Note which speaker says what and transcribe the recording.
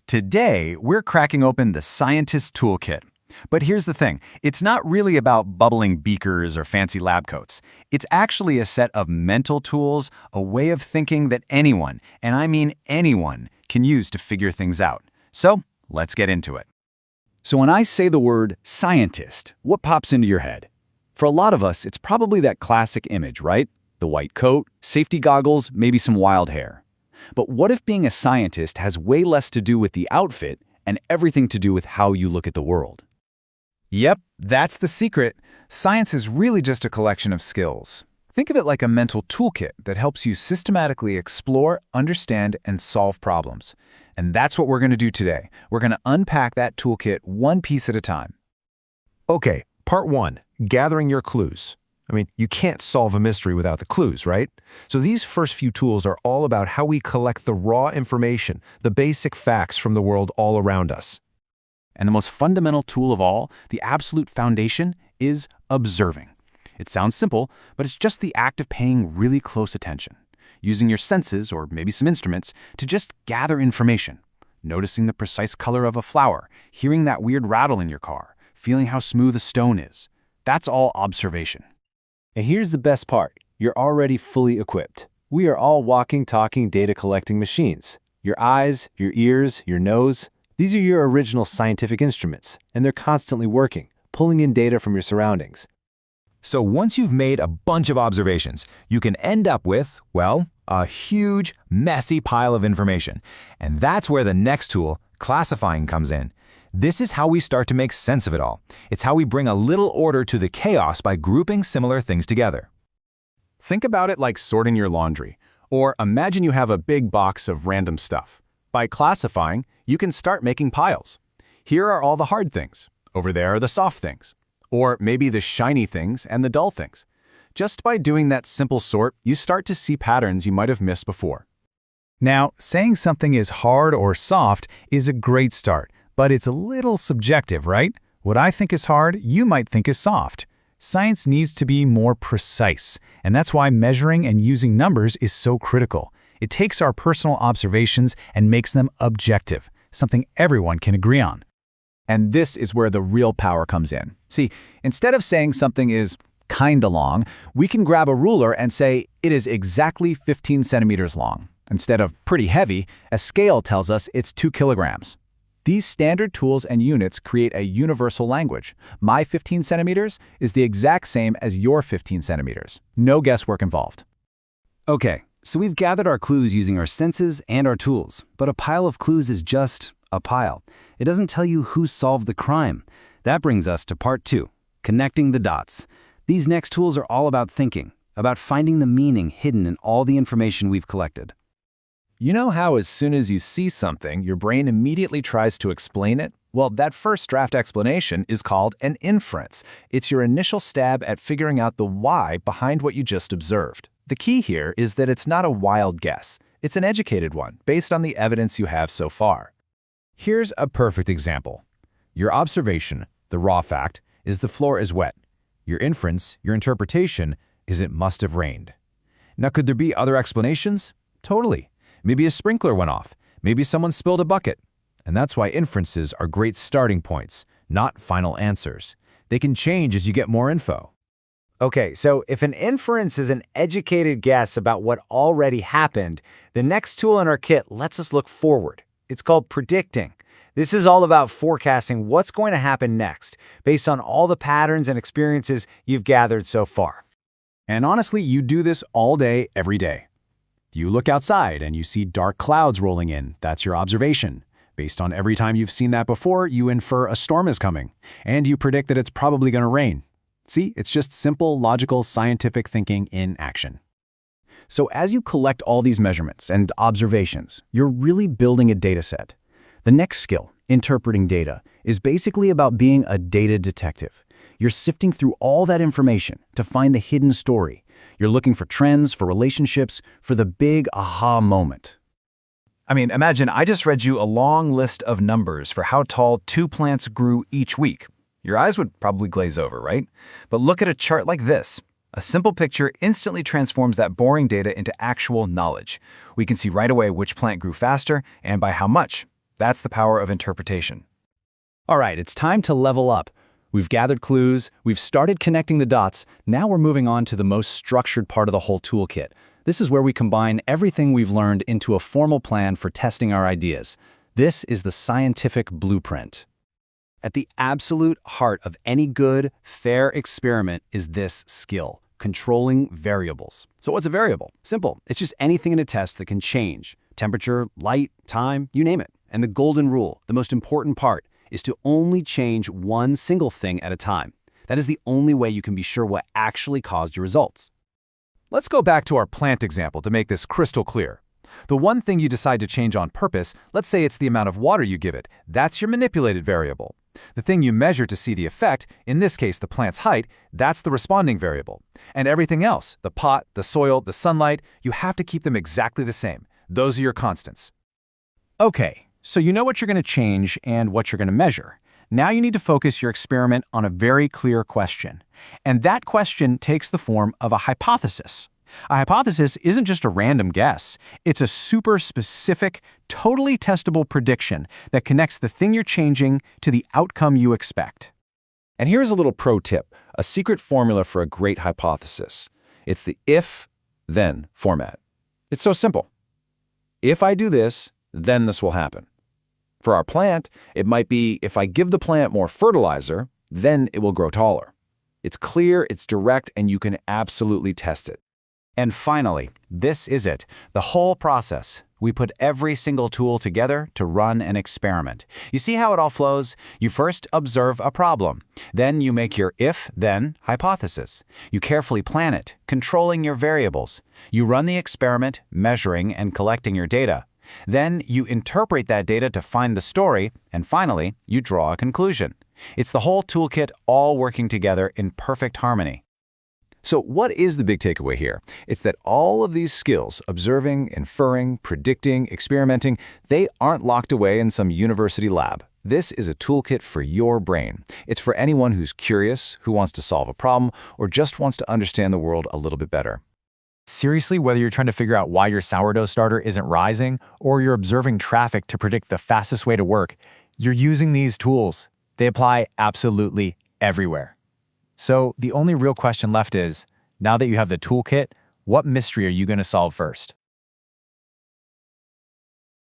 Speaker 1: Today, we're cracking open the Scientist Toolkit. But here's the thing, it's not really about bubbling beakers or fancy lab coats. It's actually a set of mental tools, a way of thinking that anyone, and I mean anyone, can use to figure things out. So, let's get into it.
Speaker 2: So when I say the word scientist, what pops into your head? For a lot of us, it's probably that classic image, right? The white coat, safety goggles, maybe some wild hair. But what if being a scientist has way less to do with the outfit and everything to do with how you look at the world?
Speaker 3: Yep, that's the secret. Science is really just a collection of skills. Think of it like a mental toolkit that helps you systematically explore, understand, and solve problems. And that's what we're going to do today. We're going to unpack that toolkit one piece at a time.
Speaker 4: Okay, part one, gathering your clues. I mean, you can't solve a mystery without the clues, right? So these first few tools are all about how we collect the raw information, the basic facts from the world all around us.
Speaker 1: And the most fundamental tool of all, the absolute foundation, is observing. It sounds simple, but it's just the act of paying really close attention, using your senses, or maybe some instruments, to just gather information. Noticing the precise color of a flower, hearing that weird rattle in your car, feeling how smooth a stone is. That's all observation.
Speaker 5: And here's the best part. You're already fully equipped. We are all walking, talking, data collecting machines. Your eyes, your ears, your nose, these are your original scientific instruments, and they're constantly working, pulling in data from your surroundings.
Speaker 4: So once you've made a bunch of observations, you can end up with, well, a huge, messy pile of information. And that's where the next tool, classifying, comes in. This is how we start to make sense of it all. It's how we bring a little order to the chaos by grouping similar things together.
Speaker 3: Think about it like sorting your laundry. Or imagine you have a big box of random stuff. By classifying, you can start making piles. Here are all the hard things. Over there are the soft things. Or maybe the shiny things and the dull things. Just by doing that simple sort, you start to see patterns you might have missed before. Now, saying something is hard or soft is a great start, but it's a little subjective, right? What I think is hard, you might think is soft. Science needs to be more precise, and that's why measuring and using numbers is so critical. It takes our personal observations and makes them objective, something everyone can agree on.
Speaker 2: And this is where the real power comes in. See, instead of saying something is kinda long, we can grab a ruler and say it is exactly 15 centimeters long. Instead of pretty heavy, a scale tells us it's 2 kilograms. These standard tools and units create a universal language. My 15 centimeters is the exact same as your 15 centimeters. No guesswork involved.
Speaker 6: Okay, so we've gathered our clues using our senses and our tools, but a pile of clues is just a pile. It doesn't tell you who solved the crime. That brings us to part two, connecting the dots. These next tools are all about thinking, about finding the meaning hidden in all the information we've collected.
Speaker 3: You know how as soon as you see something, your brain immediately tries to explain it? Well, that first draft explanation is called an inference. It's your initial stab at figuring out the why behind what you just observed. The key here is that it's not a wild guess. It's an educated one, based on the evidence you have so far.
Speaker 4: Here's a perfect example. Your observation, the raw fact, is the floor is wet. Your inference, your interpretation, is it must have rained. Now, could there be other explanations? Totally. Maybe a sprinkler went off. Maybe someone spilled a bucket. And that's why inferences are great starting points, not final answers. They can change as you get more info.
Speaker 5: Okay, so if an inference is an educated guess about what already happened, the next tool in our kit lets us look forward. It's called predicting. This is all about forecasting what's going to happen next, based on all the patterns and experiences you've gathered so far.
Speaker 2: And honestly, you do this all day, every day. You look outside and you see dark clouds rolling in. That's your observation. Based on every time you've seen that before, you infer a storm is coming, and you predict that it's probably going to rain. See, it's just simple, logical, scientific thinking in action. So as you collect all these measurements and observations, you're really building a data set. The next skill, interpreting data, is basically about being a data detective. You're sifting through all that information to find the hidden story. You're looking for trends, for relationships, for the big aha moment.
Speaker 3: I mean, imagine I just read you a long list of numbers for how tall 2 plants grew each week. Your eyes would probably glaze over, right? But look at a chart like this. A simple picture instantly transforms that boring data into actual knowledge. We can see right away which plant grew faster and by how much. That's the power of interpretation.
Speaker 2: All right, it's time to level up. We've gathered clues, we've started connecting the dots, now we're moving on to the most structured part of the whole toolkit. This is where we combine everything we've learned into a formal plan for testing our ideas. This is the scientific blueprint. At the absolute heart of any good, fair experiment is this skill: controlling variables. So what's a variable? Simple. It's just anything in a test that can change. Temperature, light, time, you name it. And the golden rule, the most important part, is to only change one single thing at a time. That is the only way you can be sure what actually caused your results.
Speaker 3: Let's go back to our plant example to make this crystal clear. The one thing you decide to change on purpose, let's say it's the amount of water you give it, that's your manipulated variable. The thing you measure to see the effect, in this case the plant's height, that's the responding variable. And everything else, the pot, the soil, the sunlight, you have to keep them exactly the same. Those are your constants.
Speaker 2: Okay, so you know what you're going to change and what you're going to measure. Now you need to focus your experiment on a very clear question. And that question takes the form of a hypothesis. A hypothesis isn't just a random guess. It's a super specific, totally testable prediction that connects the thing you're changing to the outcome you expect.
Speaker 3: And here's a little pro tip, a secret formula for a great hypothesis. It's the if-then format. It's so simple. If I do this, then this will happen. For our plant, it might be if I give the plant more fertilizer, then it will grow taller. It's clear, it's direct, and you can absolutely test it.
Speaker 2: And finally, this is it, the whole process. We put every single tool together to run an experiment. You see how it all flows? You first observe a problem. Then you make your if-then hypothesis. You carefully plan it, controlling your variables. You run the experiment, measuring and collecting your data. Then you interpret that data to find the story, and finally, you draw a conclusion. It's the whole toolkit all working together in perfect harmony.
Speaker 3: So what is the big takeaway here? It's that all of these skills, observing, inferring, predicting, experimenting, they aren't locked away in some university lab. This is a toolkit for your brain. It's for anyone who's curious, who wants to solve a problem, or just wants to understand the world a little bit better.
Speaker 2: Seriously, whether you're trying to figure out why your sourdough starter isn't rising, or you're observing traffic to predict the fastest way to work, you're using these tools. They apply absolutely everywhere. So the only real question left is, now that you have the toolkit, what mystery are you going to solve first?